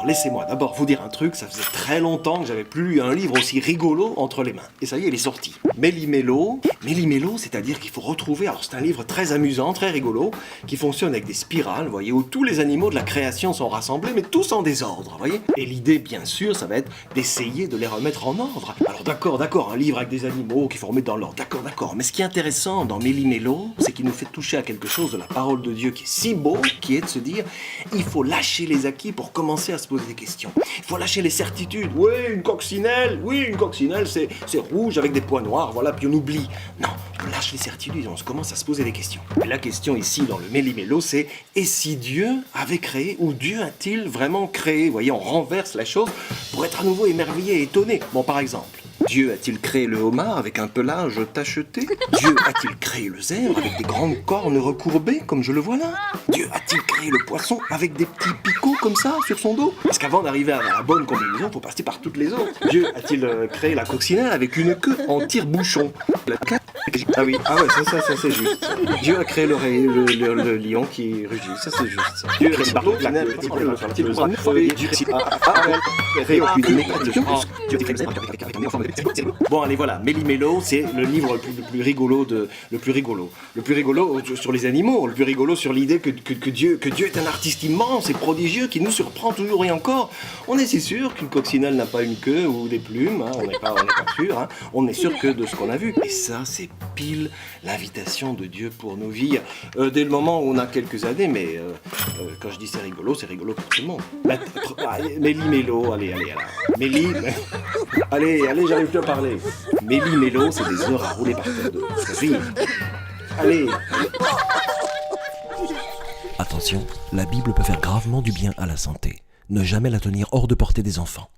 Alors laissez-moi d'abord vous dire un truc, ça faisait très longtemps que j'avais plus lu un livre aussi rigolo entre les mains. Et ça y est, il est sorti. Méli-Mélo, c'est-à-dire qu'il faut retrouver, alors c'est un livre très amusant, très rigolo, qui fonctionne avec des spirales, vous voyez, où tous les animaux de la création sont rassemblés, mais tous en désordre, vous voyez. Et l'idée, bien sûr, ça va être d'essayer de les remettre en ordre. Alors d'accord, un livre avec des animaux qu'il faut remettre dans l'ordre, d'accord. Mais ce qui est intéressant dans Méli-Mélo, c'est qu'il nous fait toucher à quelque chose de la parole de Dieu qui est si beau, qui est de se dire, il faut lâcher les acquis pour commencer à se poser des questions. Il faut lâcher les certitudes. Oui, une coccinelle, c'est rouge avec des points noirs, voilà, puis on oublie. Non, on lâche les certitudes et on commence à se poser des questions. Et la question ici, dans le Méli-Mélo, c'est, et si Dieu avait créé, ou Dieu a-t-il vraiment créé? Vous voyez, on renverse la chose pour être à nouveau émerveillé et étonné. Bon, par exemple, Dieu a-t-il créé le homard avec un pelage tacheté? Dieu a-t-il créé le zèbre avec des grandes cornes recourbées, comme je le vois là? Dieu a-t-il créé le poisson avec des petits picots comme ça, sur son dos? Parce qu'avant d'arriver à la bonne combinaison, il faut passer par toutes les autres. Dieu a-t-il créé la coccinelle avec une queue en tire-bouchon? Ah ouais, ça c'est juste. Dieu a créé le lion qui rugit, ça c'est juste. Dieu a créé le coccinelle, Bon allez voilà, Méli-Mélo, c'est le livre le plus rigolo sur les animaux, le plus rigolo sur l'idée que Dieu est un artiste immense et prodigieux qui nous surprend toujours et encore. On est si sûr qu'une coccinelle n'a pas une queue ou des plumes, hein, on n'est pas sûr, hein, on est sûr que de ce qu'on a vu. Et ça c'est pile l'invitation de Dieu pour nos vies, dès le moment où on a quelques années, mais quand je dis c'est rigolo pour tout le monde. Méli-Mélo, allez. Allez, j'arrive plus à parler. Méli-Mélo, c'est des heures à rouler par terre de rire. Allez. Attention, la Bible peut faire gravement du bien à la santé. Ne jamais la tenir hors de portée des enfants.